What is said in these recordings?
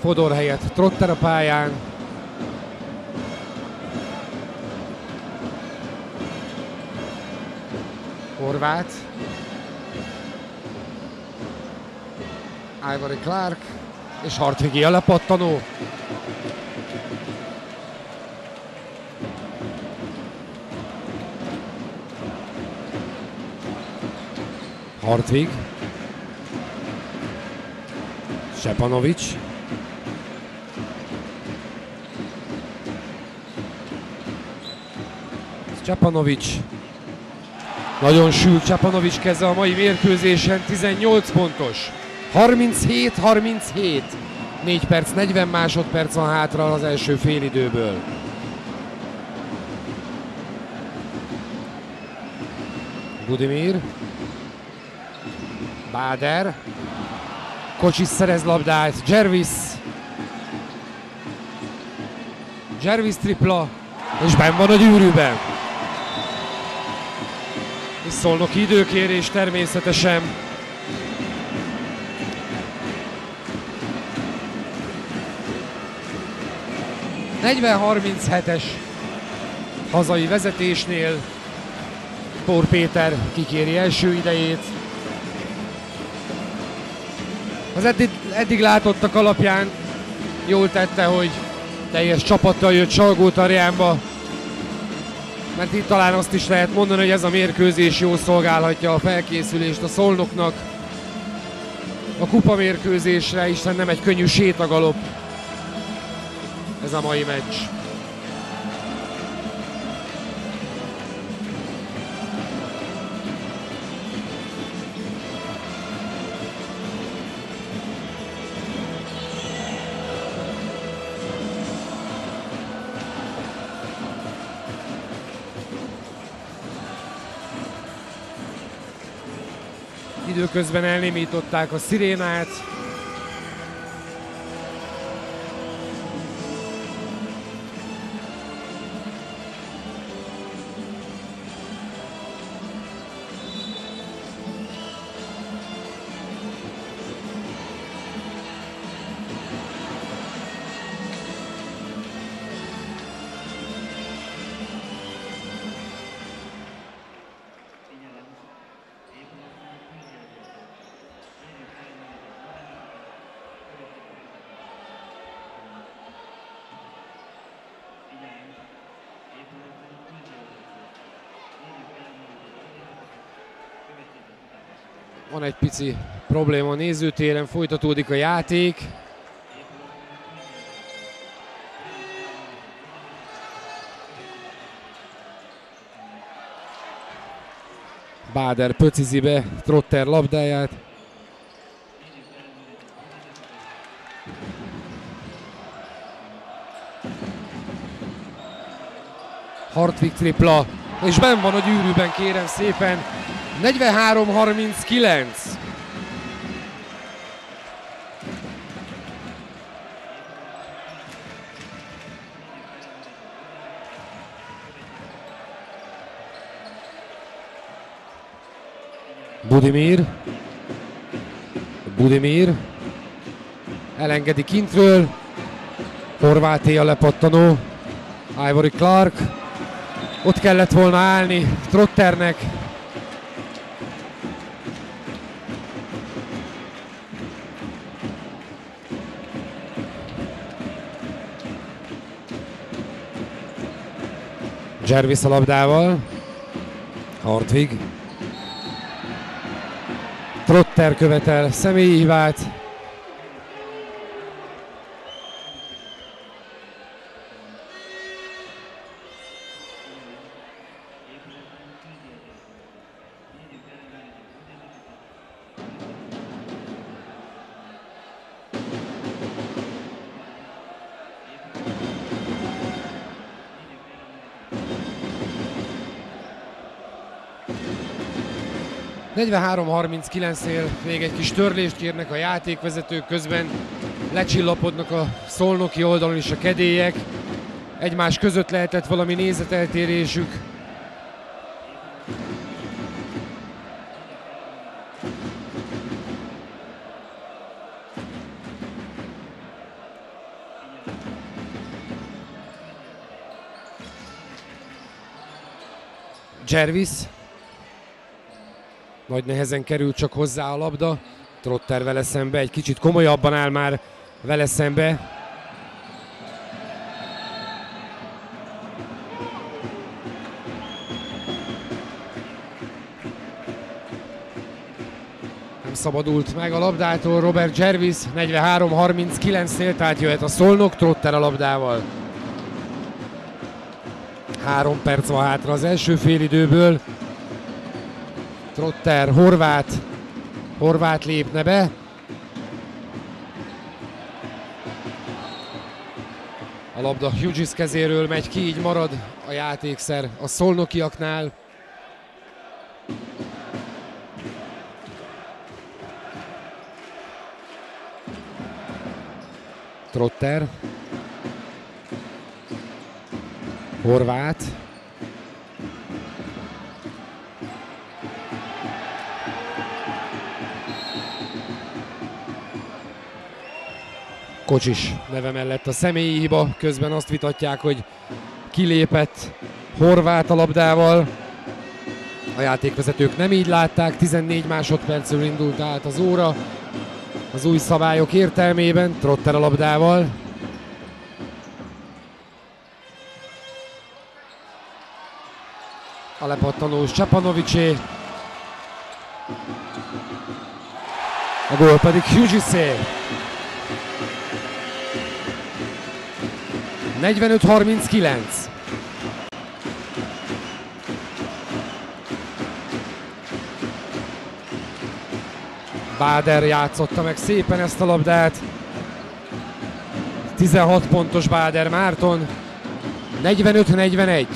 Fodor helyett Trotter a pályán. Horváth. Ivory Clark és Hartvigi a lepattanó. Hartvig. Stepanovic. Stepanovic. Nagyon sült Stepanovic keze a mai mérkőzésen, 18 pontos. 37-37. 4 perc, 40 másodperc van hátra az első félidőből. Budimir. Báder. Kocsis szerez labdát. Jervis. Jervis tripla. És benn van a gyűrűben. És szolnoki időkérés természetesen. A 40-37-es hazai vezetésnél Tóth Péter kikéri első idejét. Az eddig látottak alapján jól tette, hogy teljes csapattal jött Salgótarjánba, mert itt talán azt is lehet mondani, hogy ez a mérkőzés jól szolgálhatja a felkészülést a Szolnoknak. A kupa mérkőzésre, hiszen nem egy könnyű sétagalop ez a mai meccs. Időközben elnémították a szirénát. Van egy pici probléma a nézőtéren, folytatódik a játék. Báder pöcizi be Trotter labdáját. Hartvig tripla, és benn van a gyűrűben, kérem szépen. 43-39. Budimir. Elengedi kintről. Horváthé a lepattanó. Ivory Clark. Ott kellett volna állni Trotternek. Jervis a labdával. Hartvig. Trotter követel személyi hibát. A 43-39-nél még egy kis törlést kérnek a játékvezetők, közben lecsillapodnak a szolnoki oldalon is a kedélyek. Egymás között lehetett valami nézeteltérésük. Jervis. Nagy nehezen került csak hozzá a labda. Trotter vele szembe, egy kicsit komolyabban áll már vele szembe. Nem szabadult meg a labdától Robert Jervis. 43-39-nél, tehát jöhet a Szolnok. Trotter a labdával. 3 perc van hátra az első félidőből. Trotter, Horváth lépne be. A labda Hughes kezéről megy ki, így marad a játékszer a szolnokiaknál. Trotter. Horváth. Kocsis neve mellett a személyi hiba, közben azt vitatják, hogy kilépett Horváth a labdával. A játékvezetők nem így látták, 14 másodpercről indult át az óra az új szabályok értelmében. Trotter a labdával. A lepattanó Szczepanovicsé. A gól pedig Hughes-é. 45-39. Báder játszotta meg szépen ezt a labdát. 16 pontos Báder Márton. 45-41.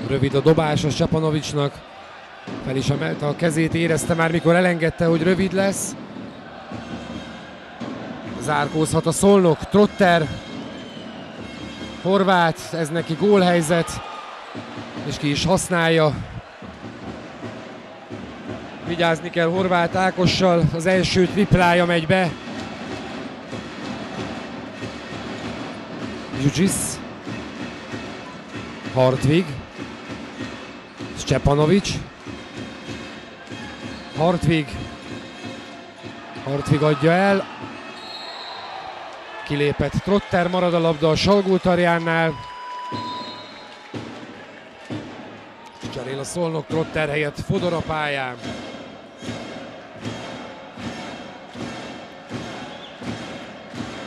Rövid a dobás a Szczepanovicsnak. Fel is emelte a kezét, érezte már, mikor elengedte, hogy rövid lesz. Zárkózhat a Szolnok. Trotter. Horváth, ez neki gólhelyzet. És ki is használja. Vigyázni kell Horváth Ákossal, az első triplája megy be. Hughes. Hartvig. Szczepanovics. Hartvig adja el. Kilépett Trotter, marad a labda a Salgótarjánnál. Cserél a Szolnok, Trotter helyett Fodor a pályán.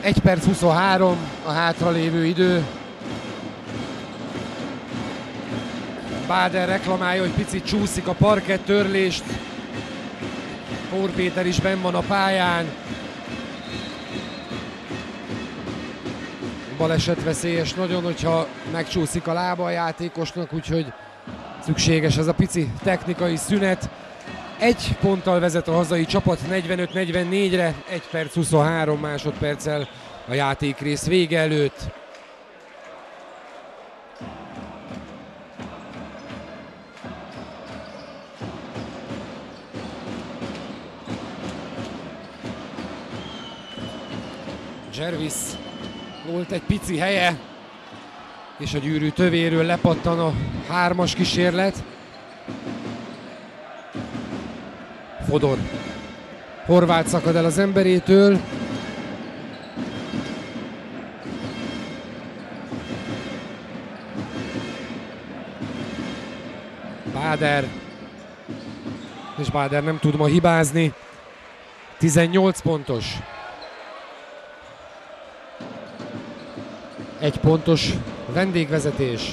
Egy perc 23 a hátralévő idő. Báder reklamálja, hogy picit csúszik a parkett, törlést. Pór Péter is benn van a pályán. Balesetveszélyes nagyon, hogyha megcsúszik a lába a játékosnak, úgyhogy szükséges ez a pici technikai szünet. 1 ponttal vezet a hazai csapat 45-44-re, 1 perc 23 másodperccel a játékrész vége előtt. Jervis volt egy pici helye, és a gyűrű tövéről lepattan a 3-as kísérlet. Fodor. Horváth szakad el az emberétől. Báder. És Báder nem tud ma hibázni. 18 pontos. 1 pontos vendégvezetés.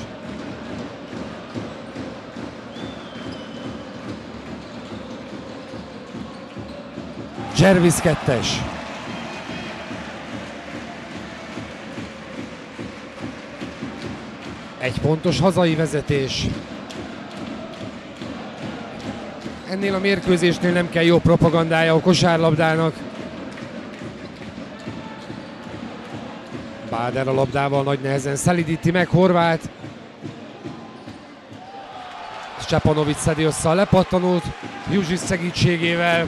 Jervis 2-es. Egy pontos hazai vezetés. Ennél a mérkőzésnél nem kell jó propagandája a kosárlabdának. Báder a labdával nagy nehezen szelidíti meg Horváth. Szczepanovics szedi össze a lepattanót Hughes segítségével.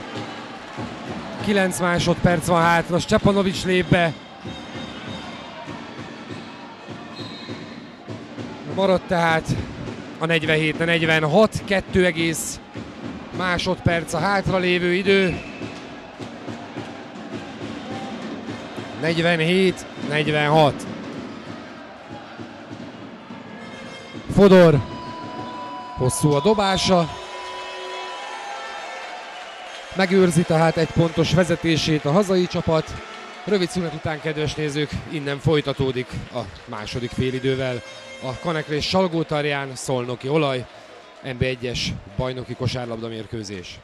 9 másodperc van hátra, Szczepanovics lép be. Maradt tehát a 47-46, 2 másodperc a hátralévő idő. 47-46. Fodor, hosszú a dobása. Megőrzi tehát 1 pontos vezetését a hazai csapat. Rövid szünet után, kedves nézők, innen folytatódik a második félidővel a Kanekrés Salgótarján szolnoki olaj NB1-es bajnoki kosárlabda mérkőzés.